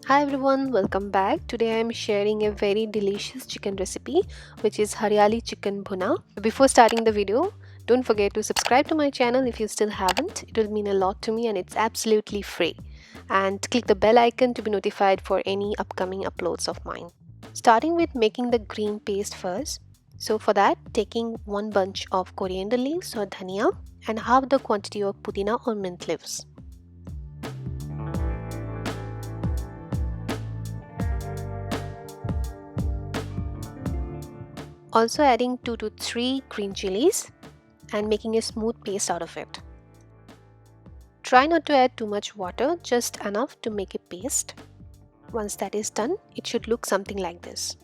Hi everyone, welcome back. Today I am sharing a very delicious chicken recipe which is Hariyali Chicken Bhuna. Before starting the video, don't forget to subscribe to my channel if you still haven't. It will mean a lot to me and it's absolutely free. And click the bell icon to be notified for any upcoming uploads of mine. Starting with making the green paste first. So for that, taking one bunch of coriander leaves or dhania and half the quantity of pudina or mint leaves. Also adding 2 to 3 green chilies and making a smooth paste out of it. Try not to add too much water, just enough to make a paste. Once that is done, it should look something like this.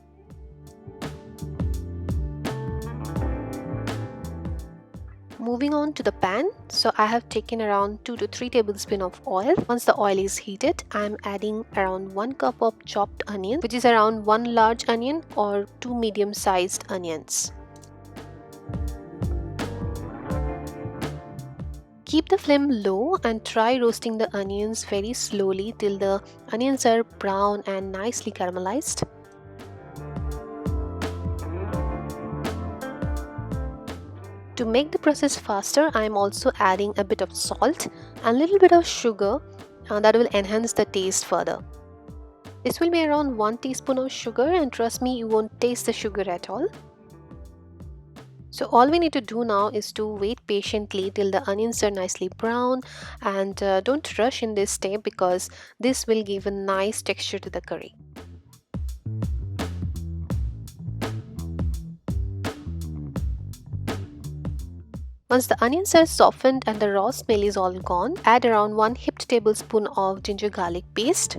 Moving on to the pan, so I have taken around 2 to 3 tablespoons of oil. Once the oil is heated, I am adding around 1 cup of chopped onion, which is around 1 large onion or 2 medium-sized onions. Keep the flame low and try roasting the onions very slowly till the onions are brown and nicely caramelized. To make the process faster, I am also adding a bit of salt and a little bit of sugar that will enhance the taste further. This will be around 1 teaspoon of sugar, and trust me, you won't taste the sugar at all. So all we need to do now is to wait patiently till the onions are nicely brown, and don't rush in this step because this will give a nice texture to the curry. Once the onions are softened and the raw smell is all gone, add around 1 heaped tablespoon of ginger garlic paste.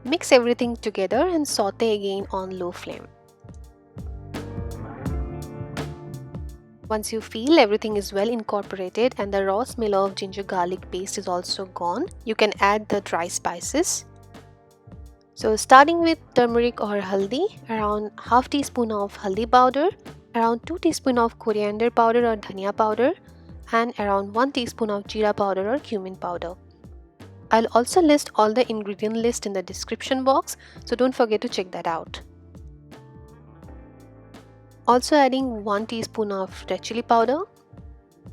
Mix everything together and saute again on low flame. Once you feel everything is well incorporated and the raw smell of ginger garlic paste is also gone, you can add the dry spices. So starting with turmeric or haldi, around half teaspoon of haldi powder, around 2 teaspoons of coriander powder or dhania powder, and around 1 teaspoon of jeera powder or cumin powder. I'll also list all the ingredient list in the description box, so don't forget to check that out. Also adding 1 teaspoon of red chili powder,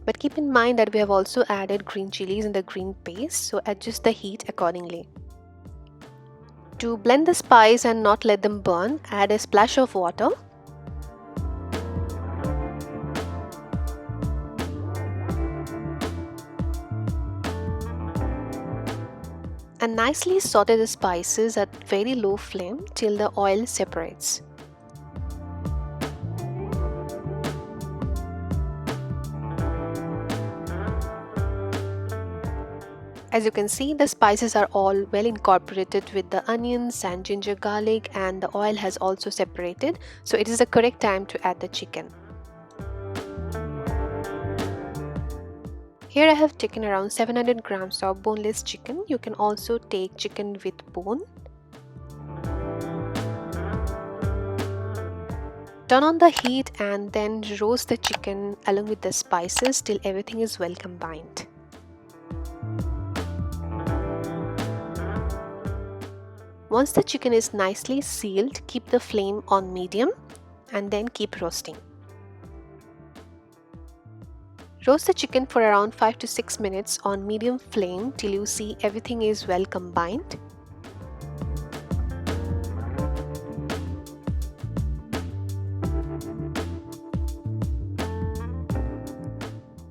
but keep in mind that we have also added green chilies in the green paste, so adjust the heat accordingly. To blend the spice and not let them burn, add a splash of water. And nicely saute the spices at very low flame till the oil separates. As you can see, the spices are all well incorporated with the onions and ginger garlic, and the oil has also separated, so it is the correct time to add the chicken. Here I have taken around 700 grams of boneless chicken. You can also take chicken with bone. Turn on the heat and then roast the chicken along with the spices till everything is well combined. Once the chicken is nicely sealed, keep the flame on medium and then keep roasting. Roast the chicken for around 5 to 6 minutes on medium flame till you see everything is well combined.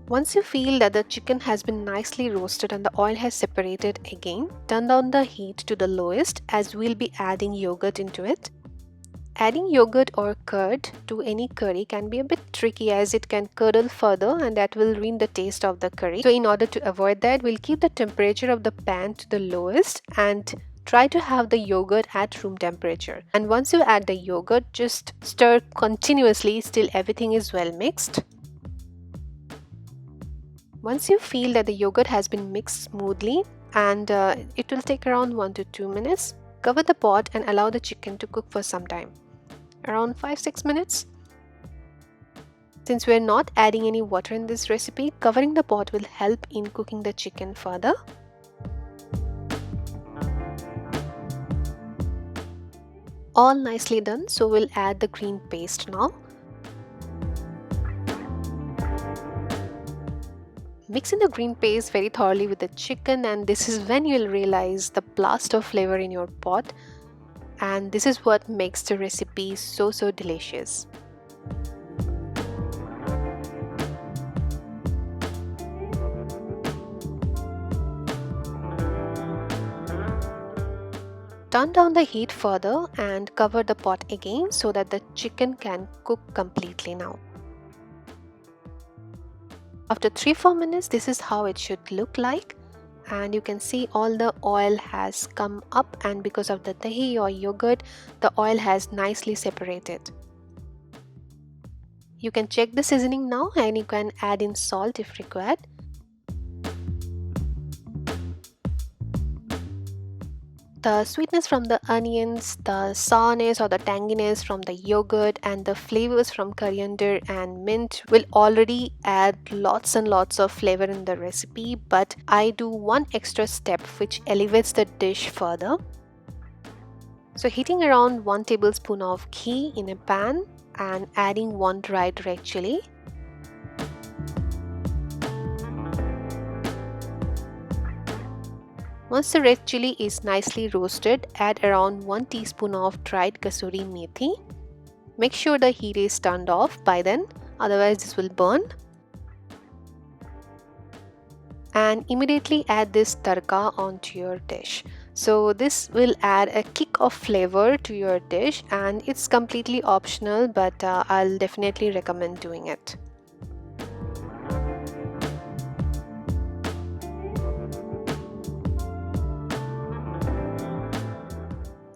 Once you feel that the chicken has been nicely roasted and the oil has separated again, turn down the heat to the lowest as we'll be adding yogurt into it. Adding yogurt or curd to any curry can be a bit tricky as it can curdle further and that will ruin the taste of the curry. So in order to avoid that, we'll keep the temperature of the pan to the lowest and try to have the yogurt at room temperature. And once you add the yogurt, just stir continuously till everything is well mixed. Once you feel that the yogurt has been mixed smoothly, and it will take around 1 to 2 minutes, cover the pot and allow the chicken to cook for some time, around 5-6 minutes. Since we are not adding any water in this recipe, covering the pot will help in cooking the chicken further. All nicely done, so we'll add the green paste now. Mix in the green paste very thoroughly with the chicken, and this is when you'll realize the blast of flavor in your pot, and this is what makes the recipe so delicious. Turn down the heat further and cover the pot again so that the chicken can cook completely now. After 3-4 minutes, this is how it should look like, and you can see all the oil has come up, and because of the dahi or yogurt, the oil has nicely separated. You can check the seasoning now, and you can add in salt if required. The sweetness from the onions, the sourness or the tanginess from the yogurt, and the flavors from coriander and mint will already add lots and lots of flavor in the recipe, but I do one extra step which elevates the dish further. So heating around 1 tablespoon of ghee in a pan and adding 1 dried red chili. Once the red chili is nicely roasted, add around 1 teaspoon of dried kasuri methi. Make sure the heat is turned off by then, otherwise this will burn. And immediately add this tadka onto your dish. So this will add a kick of flavor to your dish, and it's completely optional, but I'll definitely recommend doing it.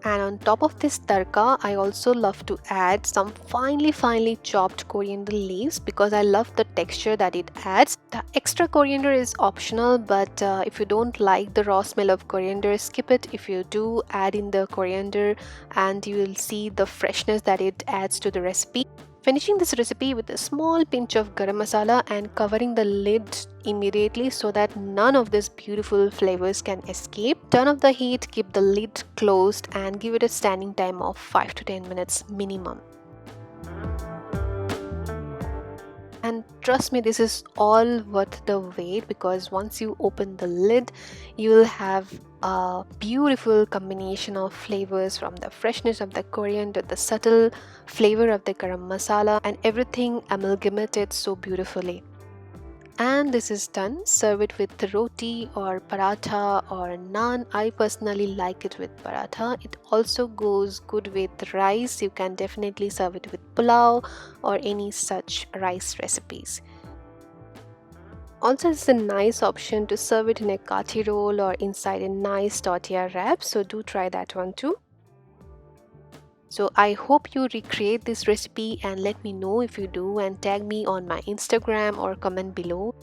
And on top of this tadka, I also love to add some finely chopped coriander leaves because I love the texture that it adds. The extra coriander is optional, but if you don't like the raw smell of coriander, skip it. If you do, add in the coriander and you will see the freshness that it adds to the recipe. Finishing this recipe with a small pinch of garam masala and covering the lid immediately so that none of these beautiful flavors can escape. Turn off the heat, keep the lid closed and give it a standing time of 5 to 10 minutes minimum. And trust me, this is all worth the wait because once you open the lid, you will have a beautiful combination of flavors from the freshness of the coriander, the subtle flavor of the garam masala, and everything amalgamated so beautifully. And this is done. Serve it with roti or paratha or naan. I personally like it with paratha. It also goes good with rice. You can definitely serve it with pulao or any such rice recipes. Also, it's a nice option to serve it in a Kathi Roll or inside a nice tortilla wrap. So do try that one too. So I hope you recreate this recipe and let me know if you do, and tag me on my Instagram or comment below.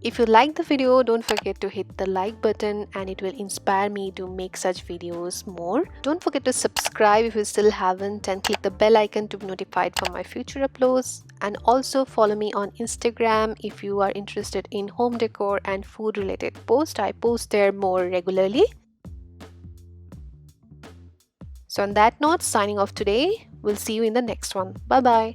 If you like the video, don't forget to hit the like button and it will inspire me to make such videos more. Don't forget to subscribe if you still haven't and click the bell icon to be notified for my future uploads. And also follow me on Instagram if you are interested in home decor and food related posts. I post there more regularly. So on that note, signing off today. We'll see you in the next one. Bye bye.